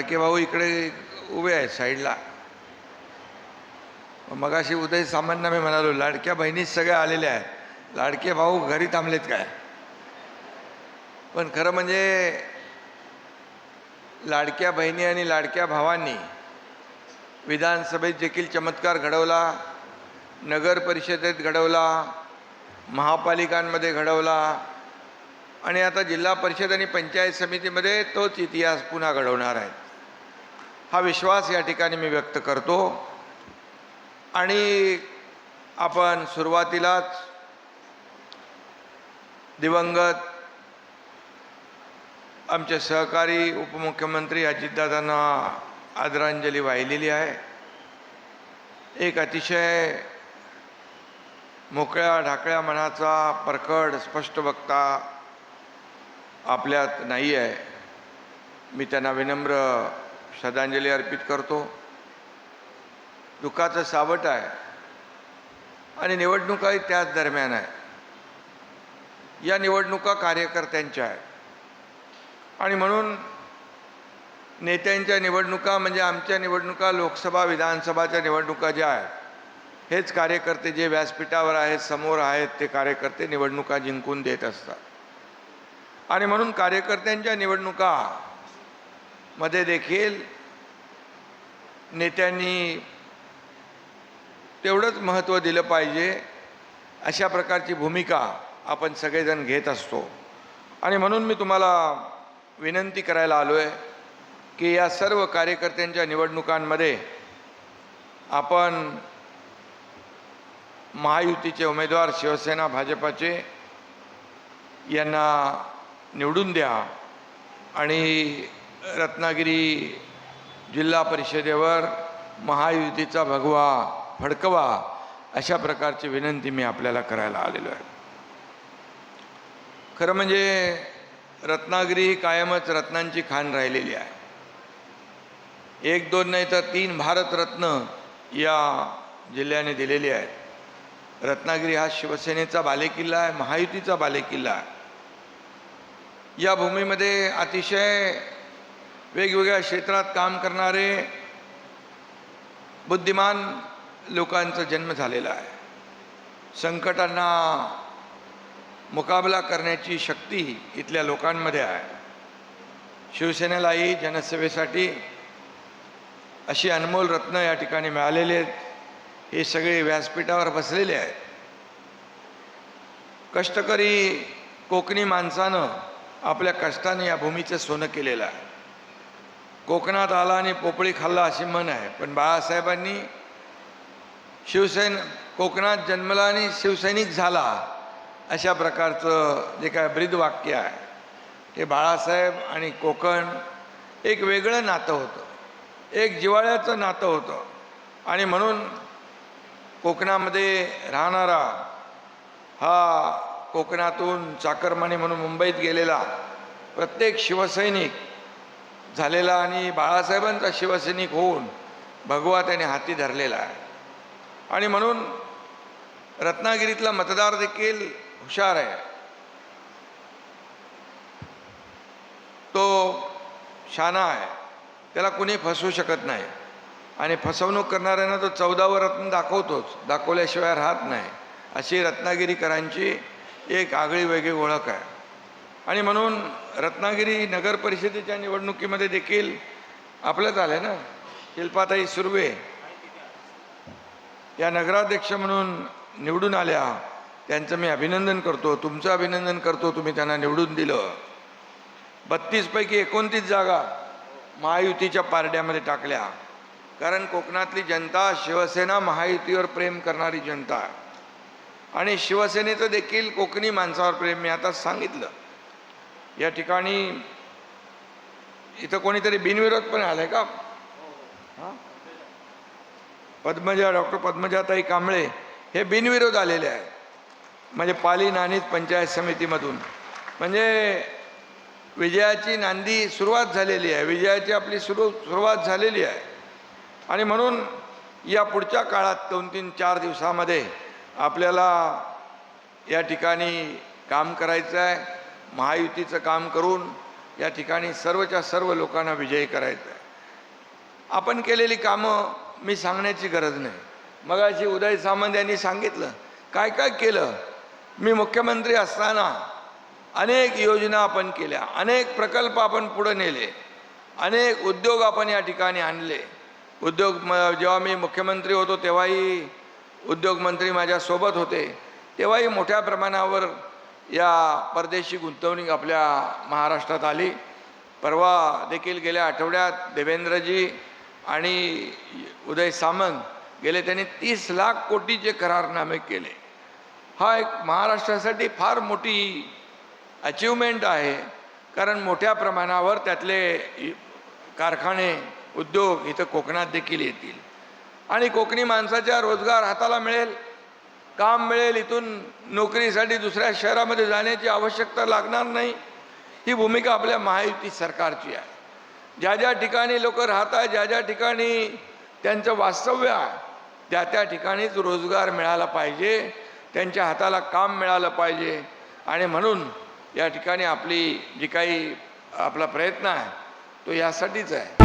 लाडके भाऊ इकडे उभे आहेत साईडला. मगाशी उदय सामंतना मी म्हणालो लाडक्या बहिणी सगळ्या आलेल्या आहेत, लाडके भाऊ घरी थांबलेत काय. पण खरं म्हणजे लाडक्या बहिणी आणि लाडक्या भावांनी विधानसभेत देखील चमत्कार घडवला, नगर परिषदेत घडवला, महापालिकांमध्ये घडवला आणि आता जिल्हा परिषद आणि पंचायत समितीमध्ये तोच इतिहास पुन्हा घडवणार आहेत. हा विश्वास या ठिकाणी मी व्यक्त करतो. आणि आपण सुरुवातीलाच दिवंगत आमचे सहकारी उपमुख्यमंत्री अजितदादांना आदरांजली वाहिलेली आहे. एक अतिशय मोकळ्या ढाकळ्या मनाचा परखड स्पष्ट वक्ता आपल्यात नाही आहे. मी त्यांना विनम्र श्रद्धांजली अर्पित करतो. दुःखाचं सावट आहे आणि निवडणुकाही त्याच दरम्यान आहे. या निवडणुका कार्यकर्त्यांच्या आहेत आणि म्हणून नेत्यांच्या निवडणुका म्हणजे आमच्या निवडणुका लोकसभा विधानसभाच्या निवडणुका ज्या आहेत, हेच कार्यकर्ते जे व्यासपीठावर आहेत समोर आहेत ते कार्यकर्ते निवडणुका जिंकून देत असतात. आणि म्हणून कार्यकर्त्यांच्या निवडणुका मध्ये देखील नेत्यांनी तेवढंच महत्त्व दिलं पाहिजे अशा प्रकारची भूमिका आपण सगळेजण घेत असतो. आणि म्हणून मी तुम्हाला विनंती करायला आलो आहे की या सर्व कार्यकर्त्यांच्या निवडणुकांमध्ये आपण महायुतीचे उमेदवार शिवसेना भाजपाचे यांना निवडून द्या आणि रत्नागिरी जिल्हा परिषदेवर महायुतीचा भगवा फडकवा अशा प्रकारची विनंती मी आपल्याला करायला आलेलो आहे. खरं म्हणजे रत्नागिरी ही कायमच रत्नांची खाण राहिलेली आहे. 1, 2 नाही तर 3 भारतरत्न या जिल्ह्याने दिलेली आहेत. रत्नागिरी हा शिवसेनेचा बालेकिल्ला आहे, महायुतीचा बालेकिल्ला आहे. या भूमीमध्ये अतिशय वेगवेगळ्या क्षेत्रात काम करणारे बुद्धिमान लोकांचा जन्म झालेला आहे. संकटांना मुकाबला करण्याची शक्ती इथल्या लोकांमध्ये आहे. शिवसेनेलाही जनसेवेसाठी अशी अनमोल रत्न या ठिकाणी मिळालेले आहेत. हे सगळे व्यासपीठावर बसलेले आहेत. कष्टकरी कोकणी माणसानं आपल्या कष्टाने या भूमीचं सोनं केलेलं आहे. कोकणात आला आणि पोपळी खाल्ला अशी म्हण आहे, पण बाळासाहेबांनी कोकणात जन्मला आणि शिवसैनिक झाला अशा प्रकारचं जे काय ब्रीद वाक्य आहे ते बाळासाहेब आणि कोकण एक वेगळं नातं होतं, एक जिव्हाळ्याचं नातं होतं. आणि म्हणून कोकणामध्ये राहणारा हा कोकणातून चाकरमानी म्हणून मुंबईत गेलेला प्रत्येक शिवसैनिक झालेला आणि बाळासाहेबांचा शिवसैनिक होऊन भगवा त्याने हाती धरलेला आहे. आणि म्हणून रत्नागिरीतला मतदार देखील हुशार आहे. तो शाना आहे, त्याला कुणी फसवू शकत नाही. आणि फसवणूक करणाऱ्यांना तो 14वर रत्न दाखवतोच, दाखवल्याशिवाय राहत नाही. अशी रत्नागिरीकरांची एक आगळी वेगळी ओळख आहे. आणि म्हणून रत्नागिरी नगर परिषदेच्या निवडणुकीमध्ये देखील आपलंच आलं ना, शिल्पाताई सुर्वे या नगराध्यक्ष म्हणून निवडून आल्या. त्यांचं मी अभिनंदन करतो, तुमचं अभिनंदन करतो, तुम्ही त्यांना निवडून दिलं. 32 पैकी 29 जागा महायुतीच्या पारड्यामध्ये टाकल्या. कारण कोकणातली जनता शिवसेना महायुतीवर प्रेम करणारी जनता आहे. आणि शिवसेनेचं देखील कोकणी माणसावर प्रेम मी आता सांगितलं. या ठिकाणी इथं कोणीतरी बिनविरोध पण आलं आहे का? हां, डॉक्टर पद्मजाताई कांबळे हे बिनविरोध आलेले आहेत. म्हणजे पाली नानीत पंचायत समितीमधून. म्हणजे विजयाची नांदी सुरुवात झालेली आहे, विजयाची आपली सुरुवात झालेली आहे. आणि म्हणून या पुढच्या काळात 2-3-4 दिवसामध्ये आपल्याला या ठिकाणी काम करायचं आहे. महायुतीचं काम करून या ठिकाणी सर्वच्या सर्व लोकांना विजयी करायचं आहे. आपण केलेली कामं मी सांगण्याची गरज नाही. मगाशी उदय सामंत यांनी सांगितलं काय काय केलं. मी मुख्यमंत्री असताना अनेक योजना आपण केल्या, अनेक प्रकल्प आपण पुढे नेले, अनेक उद्योग आपण या ठिकाणी आणले. जेव्हा मी मुख्यमंत्री होतो तेव्हाही उद्योगमंत्री माझ्यासोबत होते, तेव्हाही मोठ्या प्रमाणावर या परदेशी गुंतवणूक आपल्या महाराष्ट्रात आली. परवा देखील गेल्या आठवड्यात देवेंद्रजी आणि उदय सामंत गेले, त्यांनी 30 लाख कोटीचे करारनामे केले. हा एक महाराष्ट्रासाठी फार मोठी अचिव्हमेंट आहे, कारण मोठ्या प्रमाणावर त्यातले कारखाने उद्योग इथं कोकणात देखील येतील आणि कोकणी माणसाच्या रोजगार हाताला मिळेल, काम मिळेल, इथून नोकरीसाठी दुसऱ्या शहरामध्ये जाण्याची आवश्यकता लागणार नाही. ही भूमिका आपल्या महायुती सरकारची आहे. ज्या ज्या ठिकाणी लोक राहतात, ज्या ज्या ठिकाणी त्यांचं वास्तव्य आहे, त्या त्या ठिकाणीच रोजगार मिळाला पाहिजे, त्यांच्या हाताला काम मिळालं पाहिजे. आणि म्हणून या ठिकाणी आपली जी काही आपला प्रयत्न आहे तो यासाठीच आहे.